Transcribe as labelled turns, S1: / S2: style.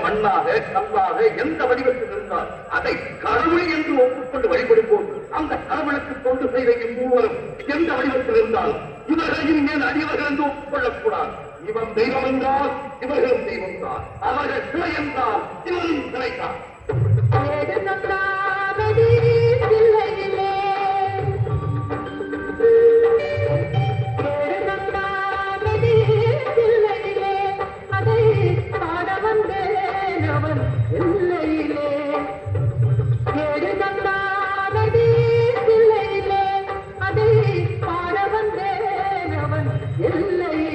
S1: மண்ணாக கல்லாக எந்த வடிவத்தில் இருந்தால் அதை கடவுள் என்று ஒப்புக்கொண்டு வழிபடுவோம். அந்த கடவுளுக்கு தொண்டு செய்த மூவரும் எந்த வடிவத்தில் இருந்தாலும் இவர்களையும் மேல் அடியவர்கள் என்று ஒப்புக்கொள்ளக்கூடாது. இவன் தெய்வம் என்றால் இவர்களும் தெய்வம் தான். அவர்கள் சிலை என்றால் இவரும் சிலைதான்.
S2: இல்லை